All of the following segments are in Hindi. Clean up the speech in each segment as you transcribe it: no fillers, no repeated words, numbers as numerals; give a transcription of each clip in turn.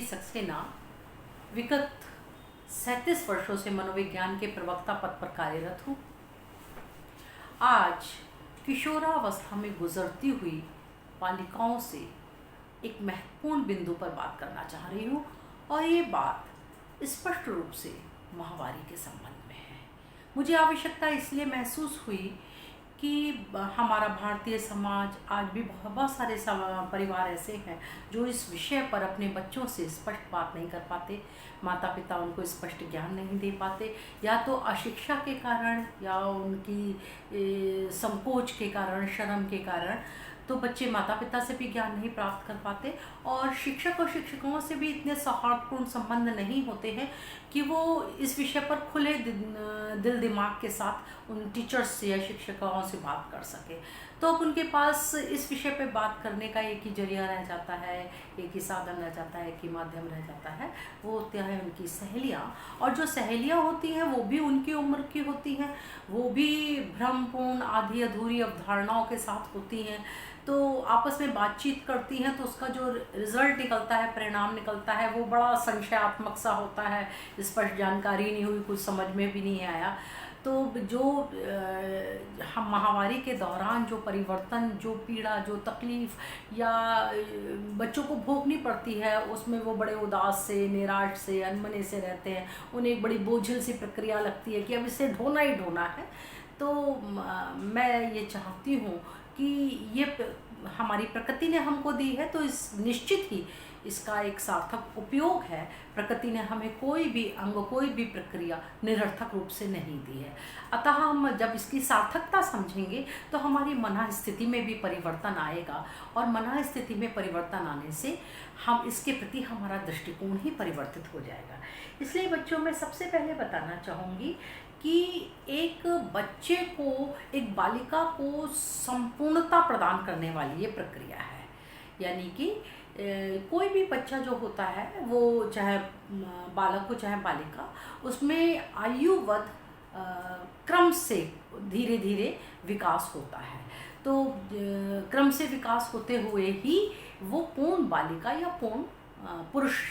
सक्सेना विगत 37 वर्षों से मनोविज्ञान के प्रवक्ता पद पर कार्यरत हूँ। आज किशोरावस्था में गुजरती हुई बालिकाओं से एक महत्वपूर्ण बिंदु पर बात करना चाह रही हूँ और ये बात स्पष्ट रूप से माहवारी के संबंध में है। मुझे आवश्यकता इसलिए महसूस हुई कि हमारा भारतीय समाज आज भी बहुत सारे परिवार ऐसे हैं जो इस विषय पर अपने बच्चों से स्पष्ट बात नहीं कर पाते। माता पिता उनको स्पष्ट ज्ञान नहीं दे पाते, या तो अशिक्षा के कारण या उनकी संकोच के कारण, शर्म के कारण। तो बच्चे माता पिता से भी ज्ञान नहीं प्राप्त कर पाते और शिक्षक और शिक्षकों से भी इतने सौहार्दपूर्ण संबंध नहीं होते हैं कि वो इस विषय पर खुले दिल दिमाग के साथ उन टीचर्स से या शिक्षकों से बात कर सके। तो अब उनके पास इस विषय पे बात करने का एक ही जरिया रह जाता है, एक ही साधन रह जाता है, एक ही माध्यम रह जाता है। वो होते हैं उनकी सहेलियाँ, और जो सहेलियाँ होती हैं वो भी उनकी उम्र की होती हैं, वो भी भ्रमपूर्ण आधी अधूरी अवधारणाओं के साथ होती हैं। तो आपस में बातचीत करती हैं तो उसका जो रिज़ल्ट निकलता है, परिणाम निकलता है, वो बड़ा संशयात्मक सा होता है। स्पष्ट जानकारी नहीं हुई, कुछ समझ में भी नहीं आया। तो जो हम माहवारी के दौरान जो परिवर्तन, जो पीड़ा, जो तकलीफ़ या बच्चों को भोगनी पड़ती है, उसमें वो बड़े उदास से, निराश से, अनमने से रहते हैं। उन्हें एक बड़ी बोझिल सी प्रक्रिया लगती है कि अब इसे ढोना ही ढोना है। तो मैं ये चाहती हूँ कि ये हमारी प्रकृति ने हमको दी है, तो इस निश्चित ही इसका एक सार्थक उपयोग है। प्रकृति ने हमें कोई भी अंग, कोई भी प्रक्रिया निरर्थक रूप से नहीं दी है। अतः हम जब इसकी सार्थकता समझेंगे तो हमारी मन स्थिति में भी परिवर्तन आएगा, और मन स्थिति में परिवर्तन आने से हम इसके प्रति हमारा दृष्टिकोण ही परिवर्तित हो जाएगा। इसलिए बच्चों, मैं सबसे पहले बताना चाहूँगी कि एक बच्चे को, एक बालिका को संपूर्णता प्रदान करने वाली ये प्रक्रिया है। यानी कि कोई भी बच्चा जो होता है, वो चाहे बालक हो चाहे बालिका, उसमें आयुवध क्रम से धीरे धीरे विकास होता है। तो क्रम से विकास होते हुए ही वो पूर्ण बालिका या पूर्ण पुरुष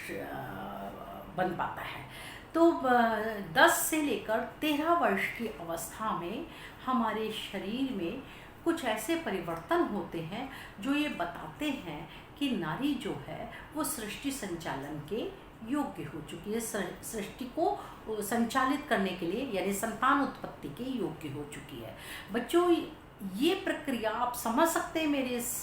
बन पाता है। तो 10 से लेकर 13 वर्ष की अवस्था में हमारे शरीर में कुछ ऐसे परिवर्तन होते हैं जो ये बताते हैं कि नारी जो है वो सृष्टि संचालन के योग्य हो चुकी है, सृष्टि को संचालित करने के लिए, यानी संतान उत्पत्ति के योग्य हो चुकी है। बच्चों, ये प्रक्रिया आप समझ सकते हैं मेरे इस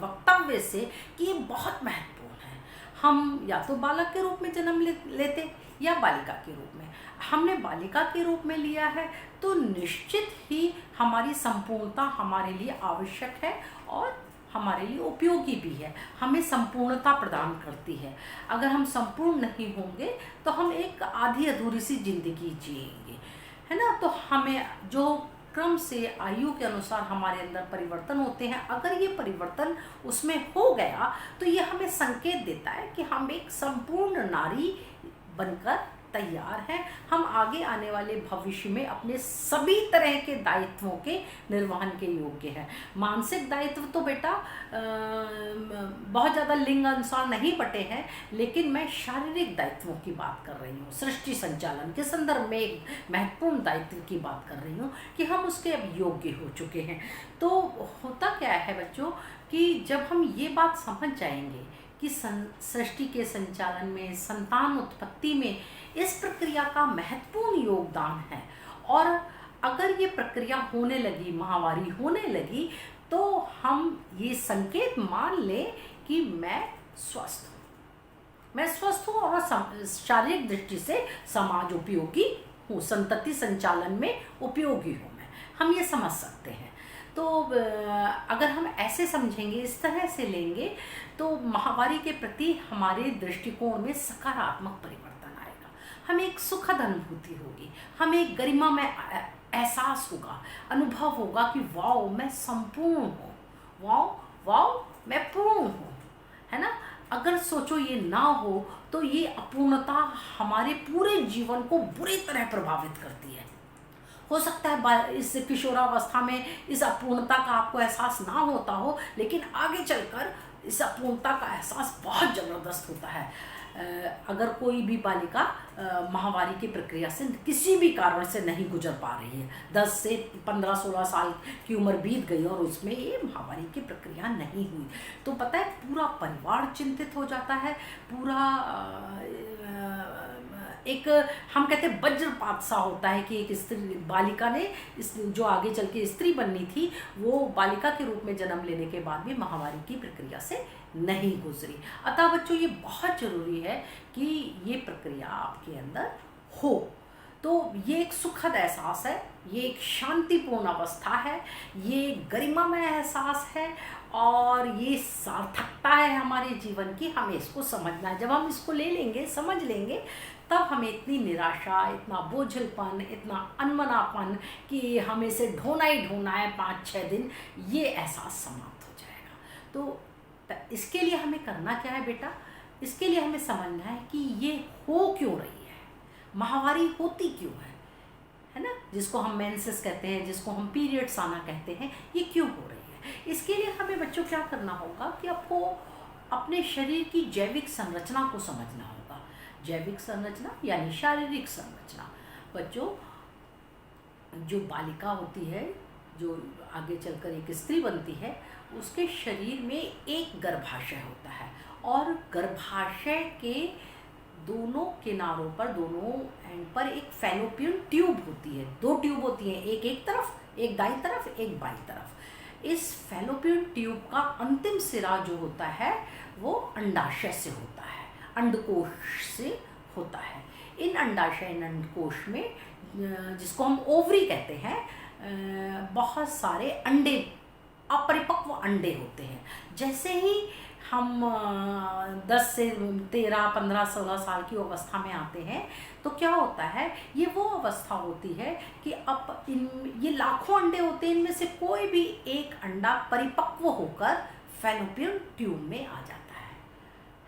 वक्तव्य से कि ये बहुत महत्वपूर्ण है। हम या तो बालक के रूप में जन्म लेते या बालिका के रूप में। हमने बालिका के रूप में लिया है तो निश्चित ही हमारी संपूर्णता हमारे लिए आवश्यक है और हमारे लिए उपयोगी भी है। हमें संपूर्णता प्रदान करती है। अगर हम संपूर्ण नहीं होंगे तो हम एक आधी अधूरी सी जिंदगी जिएंगे, है ना। तो हमें जो क्रम से आयु के अनुसार हमारे अंदर परिवर्तन होते हैं, अगर ये परिवर्तन उसमें हो गया तो ये हमें संकेत देता है कि हम एक संपूर्ण नारी बनकर तैयार हैं। हम आगे आने वाले भविष्य में अपने सभी तरह के दायित्वों के निर्वहन के योग्य हैं। मानसिक दायित्व तो बेटा बहुत ज़्यादा लिंग अनुसार नहीं बटे हैं, लेकिन मैं शारीरिक दायित्वों की बात कर रही हूँ। सृष्टि संचालन के संदर्भ में एक महत्वपूर्ण दायित्व की बात कर रही हूँ कि हम उसके अब योग्य हो चुके हैं। तो होता क्या है बच्चों कि जब हम ये बात समझ जाएंगे कि सृष्टि के संचालन में, संतान उत्पत्ति में इस प्रक्रिया का महत्वपूर्ण योगदान है, और अगर ये प्रक्रिया होने लगी, माहवारी होने लगी, तो हम ये संकेत मान लें कि मैं स्वस्थ हूँ और शारीरिक दृष्टि से समाज उपयोगी हूँ, संतति संचालन में उपयोगी हूँ मैं। हम ये समझ सकते हैं। तो अगर हम ऐसे समझेंगे, इस तरह से लेंगे, तो माहवारी के प्रति हमारे दृष्टिकोण में सकारात्मक परिवर्तन आएगा। हमें एक सुखद अनुभूति होगी, हमें एक गरिमा में एहसास होगा, अनुभव होगा कि वाओ मैं संपूर्ण हूँ, वाओ मैं पूर्ण हूँ, है ना। अगर सोचो ये ना हो तो ये अपूर्णता हमारे पूरे जीवन को बुरी तरह प्रभावित करती है। हो सकता है इस किशोरावस्था में इस अपूर्णता का आपको एहसास ना होता हो, लेकिन आगे चलकर इस अपूर्णता का एहसास बहुत ज़बरदस्त होता है। अगर कोई भी बालिका माहवारी की प्रक्रिया से किसी भी कारण से नहीं गुजर पा रही है, 10 से 15-16 साल की उम्र बीत गई और उसमें ये माहवारी की प्रक्रिया नहीं हुई, तो पता है पूरा परिवार चिंतित हो जाता है, पूरा एक हम कहते हैं वज्रपात सा होता है कि एक स्त्री बालिका ने जो आगे चल के स्त्री बननी थी वो बालिका के रूप में जन्म लेने के बाद भी माहवारी की प्रक्रिया से नहीं गुजरी। अतः बच्चों ये बहुत ज़रूरी है कि ये प्रक्रिया आपके अंदर हो। तो ये एक सुखद एहसास है, ये एक शांतिपूर्ण अवस्था है, ये गरिमामय एहसास है और ये सार्थकता है हमारे जीवन की। हमें इसको समझना है, जब हम इसको ले लेंगे, समझ लेंगे, तब हमें इतनी निराशा, इतना बोझलपन, इतना अनमनापन कि हमें से ढोना ही ढोना है 5-6 दिन, ये एहसास समाप्त हो जाएगा। तो इसके लिए हमें करना क्या है बेटा? इसके लिए हमें समझना है कि ये हो क्यों रही है, माहवारी होती क्यों है ना, जिसको हम मेंसेस कहते हैं, जिसको हम पीरियड्स आना कहते हैं, ये क्यों हो रही है। इसके लिए हमें बच्चों क्या करना होगा कि आपको अपने शरीर की जैविक संरचना को समझना होगा। जैविक संरचना यानी शारीरिक संरचना। बच्चों, जो बालिका होती है, जो आगे चलकर एक स्त्री बनती है, उसके शरीर में एक गर्भाशय होता है और गर्भाशय के दोनों किनारों पर, दोनों एंड पर एक फैलोपियन ट्यूब होती है। 2 ट्यूब होती हैं, एक तरफ, एक दाईं तरफ, एक बाईं तरफ। इस फैलोपियन ट्यूब का अंतिम सिरा जो होता है वो अंडाशय से होता है, अंडकोश से होता है। इन अंडाशय, इन अंडकोश में, जिसको हम ओवरी कहते हैं, बहुत सारे अंडे, अपरिपक्व अंडे होते हैं। जैसे ही हम 10 से 13, 15, 16 साल की अवस्था में आते हैं तो क्या होता है, ये वो अवस्था होती है कि अब ये लाखों अंडे होते हैं, इनमें से कोई भी एक अंडा परिपक्व होकर फैलोपियन ट्यूब में आ जाता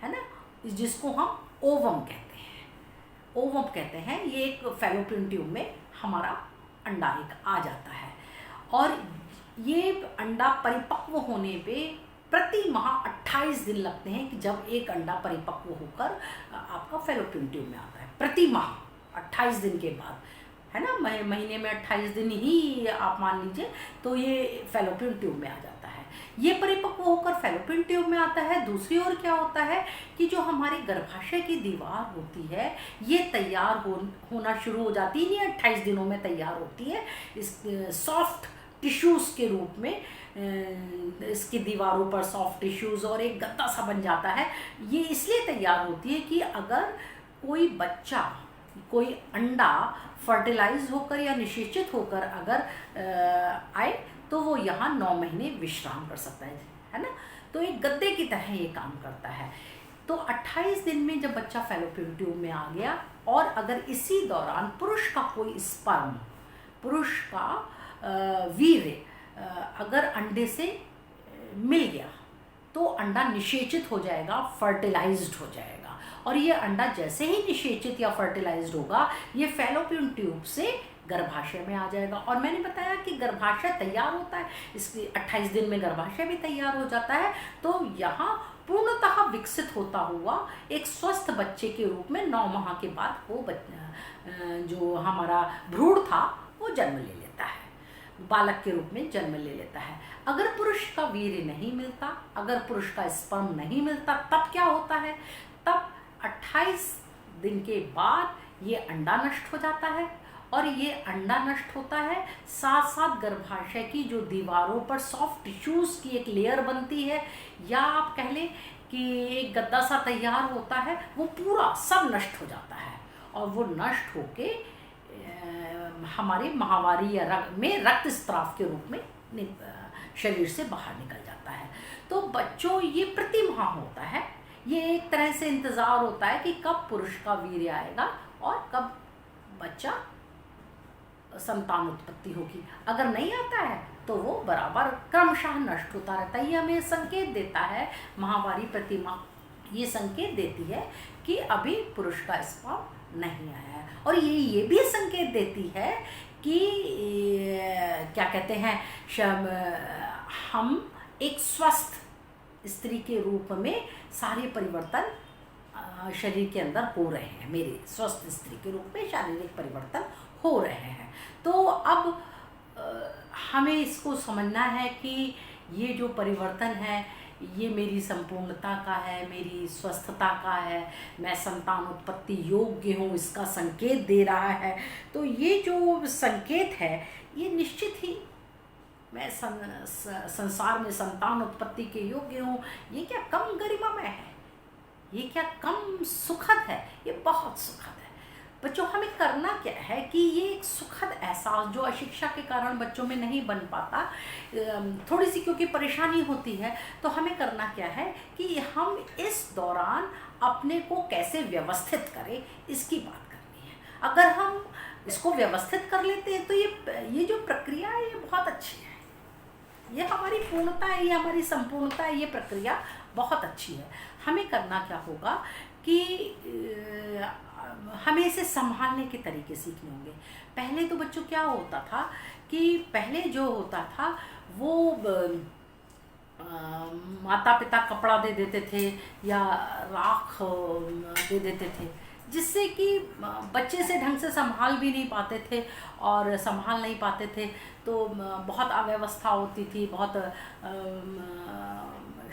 है ना, जिसको हम ओवम कहते हैं। ओवम कहते हैं, ये एक फैलोपियन ट्यूब में हमारा अंडा एक आ जाता है और ये अंडा परिपक्व होने पे प्रति माह 28 दिन लगते हैं कि जब एक अंडा परिपक्व होकर आपका फैलोपियन ट्यूब में आता है। प्रति माह 28 दिन के बाद, है ना, महीने में 28 दिन ही आप मान लीजिए, तो ये फैलोपियन ट्यूब में आ जाता है। ये परिपक्व होकर फैलोपियन ट्यूब में आता है। दूसरी ओर क्या होता है कि जो हमारी गर्भाशय की दीवार होती है ये तैयार होना शुरू हो जाती है, ये 28 दिनों में तैयार होती है। इस सॉफ्ट टिश्यूज़ के रूप में इसकी दीवारों पर सॉफ्ट टिश्यूज़ और एक गद्दा सा बन जाता है। ये इसलिए तैयार होती है कि अगर कोई बच्चा, कोई अंडा फर्टिलाइज होकर या निषेचित होकर अगर आए तो वो यहाँ 9 महीने विश्राम कर सकता है ना। तो एक गद्दे की तरह ये काम करता है। तो 28 दिन में जब बच्चा फैलोपियन ट्यूब में आ गया और अगर इसी दौरान पुरुष का कोई स्पर्म, पुरुष का वीर्य अगर अंडे से मिल गया तो अंडा निषेचित हो जाएगा, फर्टिलाइज्ड हो जाएगा। और ये अंडा जैसे ही निषेचित या फर्टिलाइज्ड होगा ये फैलोपियन ट्यूब से गर्भाशय में आ जाएगा। और मैंने बताया कि गर्भाशय तैयार होता है, इसके 28 दिन में गर्भाशय भी तैयार हो जाता है। तो यहाँ पूर्णतः विकसित होता हुआ एक स्वस्थ बच्चे के रूप में 9 माह के बाद वो जो हमारा भ्रूण था वो जन्म ले लेता है, बालक के रूप में जन्म ले लेता है। अगर पुरुष का वीर्य नहीं मिलता, अगर पुरुष का स्पर्म नहीं मिलता, तब क्या होता है, तब 28 दिन के बाद ये अंडा नष्ट हो जाता है। और ये अंडा नष्ट होता है, साथ साथ गर्भाशय की जो दीवारों पर सॉफ्ट टिश्यूज़ की एक लेयर बनती है, या आप कह लें कि एक गद्दा सा तैयार होता है, वो पूरा सब नष्ट हो जाता है। और वो नष्ट होके हमारे माहवारी या रक्त स्राव के रूप में शरीर से बाहर निकल जाता है। तो बच्चों ये प्रति माह होता है, ये एक तरह से इंतज़ार होता है कि कब पुरुष का वीर्य आएगा और कब बच्चा संतान उत्पत्ति होगी। अगर नहीं आता है तो वो बराबर क्रमशः नष्ट होता रहता है। ये हमें संकेत देता है, माहवारी प्रतिमा ये संकेत देती है कि अभी पुरुष का स्पर्म नहीं आया है। और ये भी संकेत देती है कि क्या कहते हैं, हम एक स्वस्थ स्त्री के रूप में सारे परिवर्तन शरीर के अंदर हो रहे हैं, मेरे स्वस्थ स्त्री के रूप में शारीरिक परिवर्तन हो रहे हैं। तो अब हमें इसको समझना है कि ये जो परिवर्तन है ये मेरी संपूर्णता का है, मेरी स्वस्थता का है, मैं संतान उत्पत्ति योग्य हूँ, इसका संकेत दे रहा है। तो ये जो संकेत है ये निश्चित ही मैं संसार में संतान उत्पत्ति के योग्य हूँ, ये क्या कम गरिमामय है, ये क्या कम सुखद है, ये बहुत सुखद है। बच्चों, हमें करना क्या है कि ये एक सुखद एहसास जो अशिक्षा के कारण बच्चों में नहीं बन पाता, थोड़ी सी क्योंकि परेशानी होती है, तो हमें करना क्या है कि हम इस दौरान अपने को कैसे व्यवस्थित करें, इसकी बात करनी है। अगर हम इसको व्यवस्थित कर लेते हैं तो ये जो प्रक्रिया है ये बहुत अच्छी है, ये हमारी पूर्णता है, ये हमारी संपूर्णता है, ये प्रक्रिया बहुत अच्छी है। हमें करना क्या होगा कि हमें इसे संभालने के तरीके सीखने होंगे। पहले तो बच्चों क्या होता था कि पहले जो होता था वो माता पिता कपड़ा दे देते थे या राख दे देते थे, जिससे कि बच्चे से ढंग से संभाल भी नहीं पाते थे और संभाल नहीं पाते थे तो बहुत अव्यवस्था होती थी, बहुत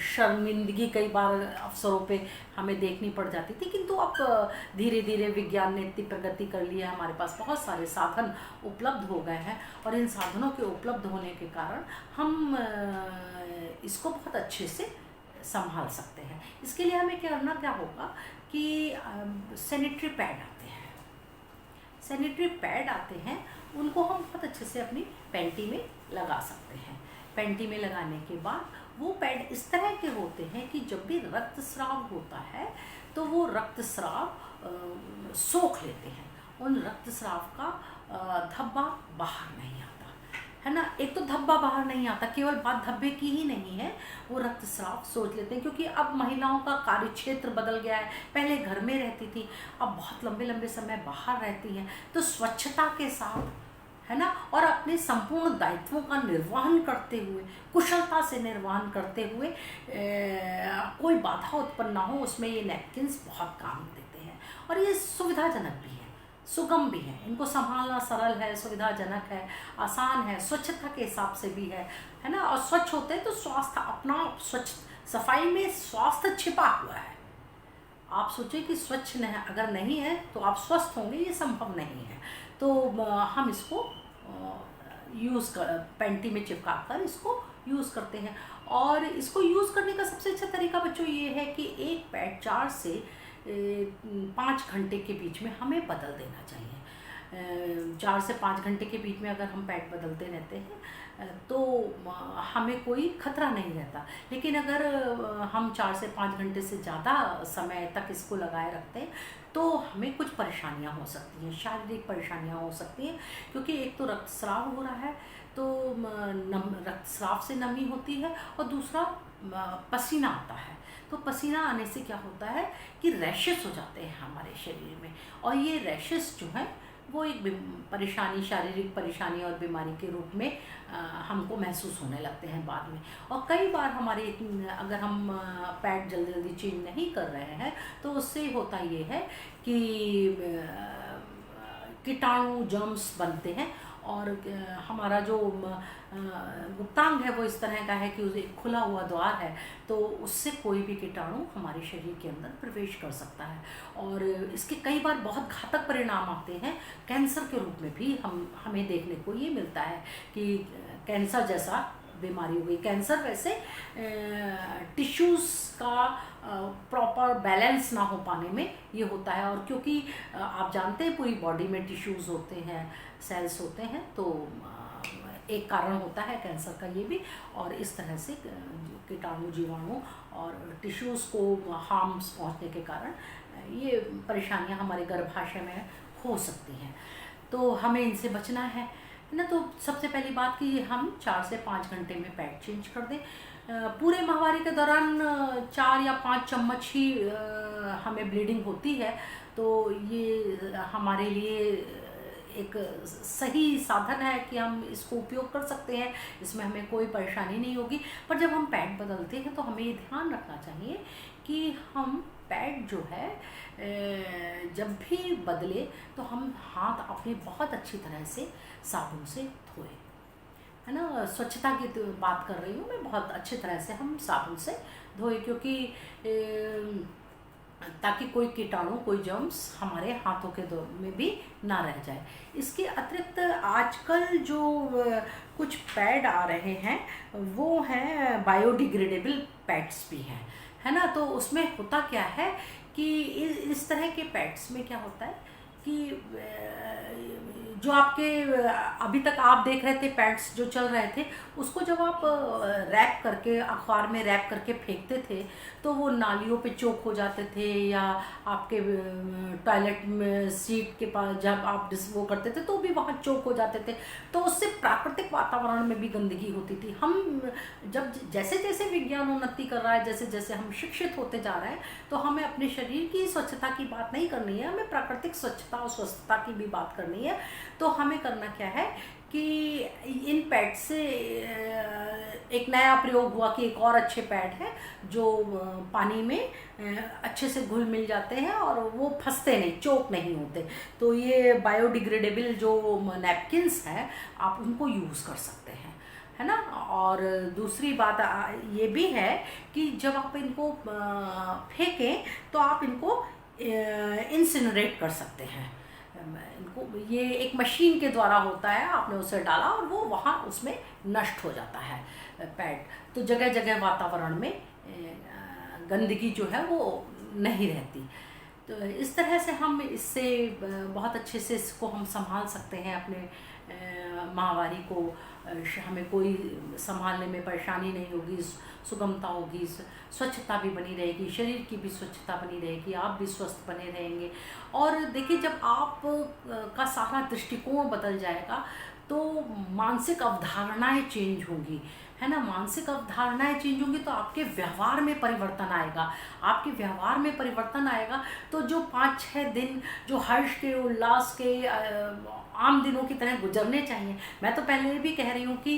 शर्मिंदगी कई बार अवसरों पे हमें देखनी पड़ जाती थी। किंतु अब धीरे धीरे विज्ञान ने इतनी प्रगति कर ली है, हमारे पास बहुत सारे साधन उपलब्ध हो गए हैं और इन साधनों के उपलब्ध होने के कारण हम इसको बहुत अच्छे से संभाल सकते हैं। इसके लिए हमें करना क्या होगा कि सैनिटरी पैड आते हैं, सैनिटरी पैड आते हैं, उनको हम बहुत अच्छे से अपनी पैंटी में लगा सकते हैं। पैंटी में लगाने के बाद वो पैड इस तरह के होते हैं कि जब भी रक्तस्राव होता है तो वो रक्तस्राव सोख लेते हैं, उन रक्तस्राव का धब्बा बाहर नहीं आता है ना। एक तो धब्बा बाहर नहीं आता, केवल बात धब्बे की ही नहीं है, वो रक्तस्राव सोच लेते हैं। क्योंकि अब महिलाओं का कार्य क्षेत्र बदल गया है, पहले घर में रहती थी, अब बहुत लंबे लंबे समय बाहर रहती हैं, तो स्वच्छता के साथ है ना और अपने संपूर्ण दायित्वों का निर्वहन करते हुए, कुशलता से निर्वहन करते हुए कोई बाधा उत्पन्न ना हो, उसमें ये नैपकिन्स बहुत काम देते हैं। और ये सुविधाजनक भी है, सुगम भी है, इनको संभालना सरल है, सुविधाजनक है, आसान है, स्वच्छता के हिसाब से भी है ना। और स्वच्छ होते हैं तो स्वास्थ्य अपना स्वच्छ, सफाई में स्वास्थ्य छिपा हुआ है। आप सोचिए कि स्वच्छ नहीं, अगर नहीं है तो आप स्वस्थ होंगे, ये संभव नहीं है। तो हम इसको यूज़ कर पैंटी में चिपका कर इसको यूज़ करते हैं। और इसको यूज़ करने का सबसे अच्छा तरीका बच्चों ये है कि एक पैड 4 से 5 घंटे के बीच में हमें बदल देना चाहिए। 4 से 5 घंटे के बीच में अगर हम पैड बदलते रहते हैं तो हमें कोई खतरा नहीं रहता। लेकिन अगर हम 4 से 5 घंटे से ज़्यादा समय तक इसको लगाए रखते हैं तो हमें कुछ परेशानियां हो सकती हैं, शारीरिक परेशानियां हो सकती हैं। क्योंकि एक तो रक्तस्राव हो रहा है तो रक्तस्राव से नमी होती है और दूसरा पसीना आता है। तो पसीना आने से क्या होता है कि रैशेस हो जाते हैं हमारे शरीर में, और ये रैशेस जो हैं वो एक परेशानी, शारीरिक परेशानी और बीमारी के रूप में हमको महसूस होने लगते हैं बाद में। और कई बार हमारे अगर हम पैड जल्दी जल्दी चेंज नहीं कर रहे हैं तो उससे होता ये है कि कीटाणु जर्म्स बनते हैं और हमारा जो गुप्तांग है वो इस तरह का है कि उसे खुला हुआ द्वार है, तो उससे कोई भी कीटाणु हमारे शरीर के अंदर प्रवेश कर सकता है। और इसके कई बार बहुत घातक परिणाम आते हैं, कैंसर के रूप में भी हमें देखने को ये मिलता है कि कैंसर जैसा बीमारी हो गई। कैंसर वैसे टिश्यूज़ का प्रॉपर बैलेंस ना हो पाने में ये होता है। और क्योंकि आप जानते हैं पूरी बॉडी में टिश्यूज़ होते हैं, सेल्स होते हैं, तो एक कारण होता है कैंसर का ये भी। और इस तरह से कीटाणु, जीवाणु और टिश्यूज़ को हार्म्स पहुंचने के कारण ये परेशानियां हमारे गर्भाशय में हो सकती हैं। तो हमें इनसे बचना है ना। तो सबसे पहली बात कि हम 4 से 5 घंटे में पैड चेंज कर दें। पूरे माहवारी के दौरान 4 या 5 चम्मच ही हमें ब्लीडिंग होती है, तो ये हमारे लिए एक सही साधन है कि हम इसको उपयोग कर सकते हैं, इसमें हमें कोई परेशानी नहीं होगी। पर जब हम पैड बदलते हैं तो हमें ये ध्यान रखना चाहिए कि हम पैड जो है जब भी बदले तो हम हाथ अपने बहुत अच्छी तरह से साबुन से धोए, है ना। स्वच्छता की तो बात कर रही हूँ मैं, बहुत अच्छी तरह से हम साबुन से धोए, क्योंकि ताकि कोई कीटाणु, कोई जर्म्स हमारे हाथों के में भी ना रह जाए। इसके अतिरिक्त आजकल जो कुछ पैड आ रहे हैं वो हैं बायोडिग्रेडेबल पैड्स भी हैं, है ना। तो उसमें होता क्या है कि इस तरह के पैड्स में क्या होता है कि जो आपके अभी तक आप देख रहे थे पैड्स जो चल रहे थे, उसको जब आप रैप करके, अखबार में रैप करके फेंकते थे तो वो नालियों पे चोक हो जाते थे, या आपके टॉयलेट में सीट के पास जब आप वो करते थे तो भी वहाँ चोक हो जाते थे। तो उससे प्राकृतिक वातावरण में भी गंदगी होती थी। हम जब जैसे जैसे विज्ञान उन्नति कर रहा है, जैसे जैसे हम शिक्षित होते जा रहे हैं, तो हमें अपने शरीर की स्वच्छता की बात नहीं करनी है, हमें प्राकृतिक स्वच्छता और स्वस्थता की भी बात करनी है। तो हमें करना क्या है कि इन पैड से एक नया प्रयोग हुआ कि एक और अच्छे पैड है जो पानी में अच्छे से घुल मिल जाते हैं और वो फंसते नहीं, चोक नहीं होते। तो ये बायोडिग्रेडेबल जो नैपकिन्स हैं, आप उनको यूज़ कर सकते हैं, है ना। और दूसरी बात ये भी है कि जब आप इनको फेंकें तो आप इनको इंसिनरेट कर सकते हैं। इनको ये एक मशीन के द्वारा होता है, आपने उसे डाला और वो वहाँ उसमें नष्ट हो जाता है पैड। तो जगह जगह वातावरण में गंदगी जो है वो नहीं रहती। तो इस तरह से हम इससे बहुत अच्छे से इसको हम संभाल सकते हैं अपने माहवारी को। हमें कोई संभालने में परेशानी नहीं होगी, सुगमता होगी, स्वच्छता भी बनी रहेगी, शरीर की भी स्वच्छता बनी रहेगी, आप भी स्वस्थ बने रहेंगे। और देखिए, जब आप का सारा दृष्टिकोण बदल जाएगा तो मानसिक अवधारणाएं चेंज होंगी, है ना। मानसिक अवधारणाएं चेंज होंगी तो आपके व्यवहार में परिवर्तन आएगा। आपके व्यवहार में परिवर्तन आएगा तो जो 5-6 दिन जो हर्ष के, उल्लास के आम दिनों की तरह गुजरने चाहिए। मैं तो पहले भी कह रही हूँ कि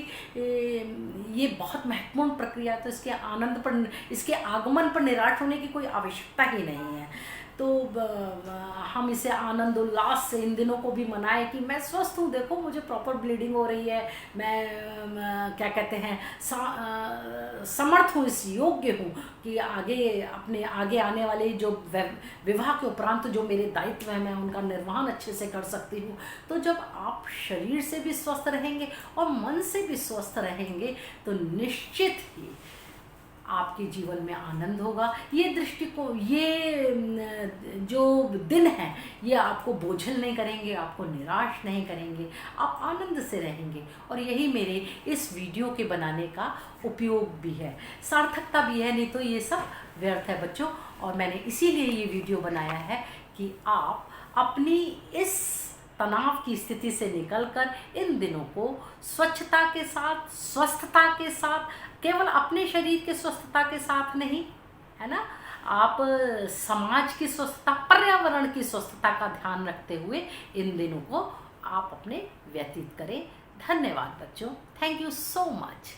ये बहुत महत्वपूर्ण प्रक्रिया है, तो इसके आनंद पर, इसके आगमन पर निराश होने की कोई आवश्यकता ही नहीं है। तो हम इसे आनंद उल्लास से इन दिनों को भी मनाएं कि मैं स्वस्थ हूँ, देखो मुझे प्रॉपर ब्लीडिंग हो रही है, मैं क्या कहते हैं समर्थ हूँ, इस योग्य हूँ कि अपने आगे आने वाले जो विवाह के उपरांत जो मेरे दायित्व हैं मैं उनका निर्वहन अच्छे से कर सकती हूँ। तो जब आप शरीर से भी स्वस्थ रहेंगे और मन से भी स्वस्थ रहेंगे तो निश्चित ही आपके जीवन में आनंद होगा। ये दृष्टिकोण, ये जो दिन है, ये आपको बोझल नहीं करेंगे, आपको निराश नहीं करेंगे, आप आनंद से रहेंगे। और यही मेरे इस वीडियो के बनाने का उपयोग भी है, सार्थकता भी है, नहीं तो ये सब व्यर्थ है बच्चों। और मैंने इसीलिए ये वीडियो बनाया है कि आप अपनी इस तनाव की स्थिति से निकलकर इन दिनों को स्वच्छता के साथ, स्वस्थता के साथ, केवल अपने शरीर के स्वस्थता के साथ नहीं, है ना, आप समाज की स्वस्थता, पर्यावरण की स्वस्थता का ध्यान रखते हुए इन दिनों को आप अपने व्यतीत करें। धन्यवाद बच्चों, थैंक यू सो मच।